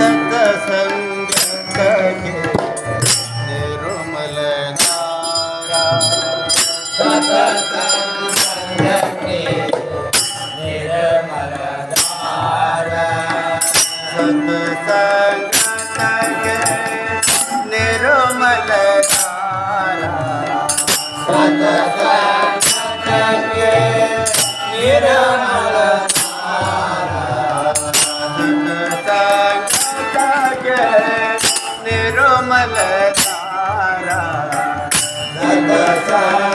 सत्संग के निर्मल धारा सत्संग के निर्मल धारा सत्संग के निर्मल धारा सत्संग के निर्मल निर्मल धारा सत्संग के निर्मल धारा सत्संग के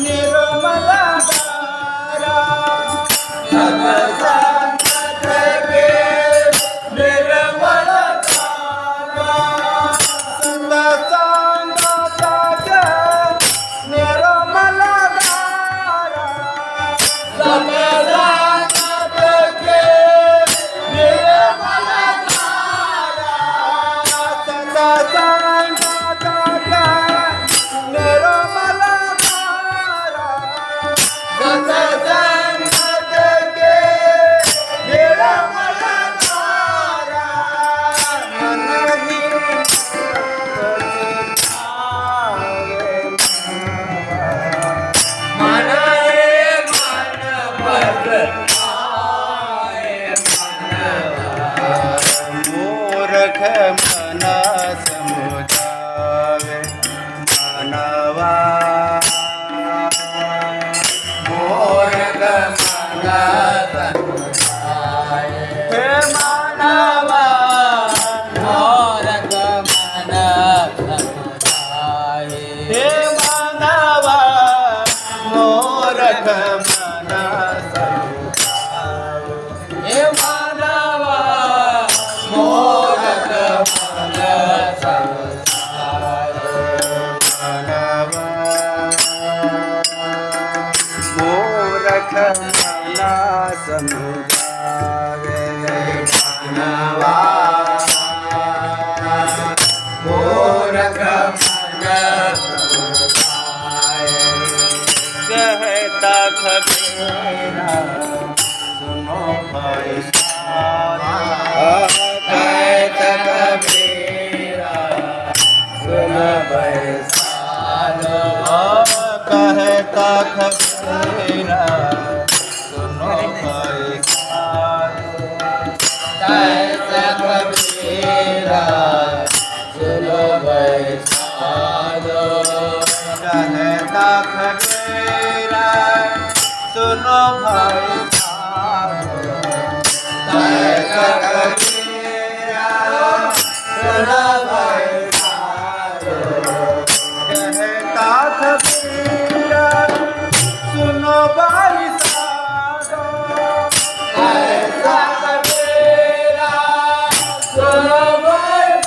निर्मल धारा सत्संग के निर्मल धारा सत्संग के निर्मल धारा सत्संग के निर्मल धारा सत्संग के निर्मल धारा सत्संग के निर्मल धारा मन ही मन है मन पर आए मूर्ख मना समुदाय मानवा मोरग मन समुदाय हे मानवा मोरग मन समुदाय हे मानवा मूर्ख मना समुदाय हे मानवा मोरग मन समुदाय मानवा मूर्ख मना समुदाय मानवा मोरग मन समुदाय कहता खबेरा सुनो भाई सारा कहता कबीरा सुन बैसालो कहता खबेरा सुनो भाई सारा कहता कबीरा सुन बैसालो कहता खबेरा सुनो भाई सारा कहता कबीरा सुन बैसालो कहता खबेरा सुनो भाई सारा कहता कबीरा सुन बैसालो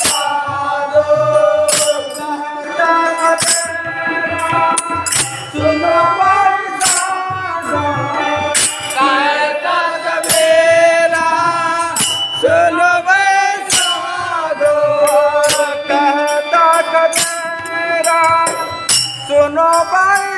सुनो भाई सारा कहता कबीरा सुन बैसालो कहता खबेरा सुनो भाई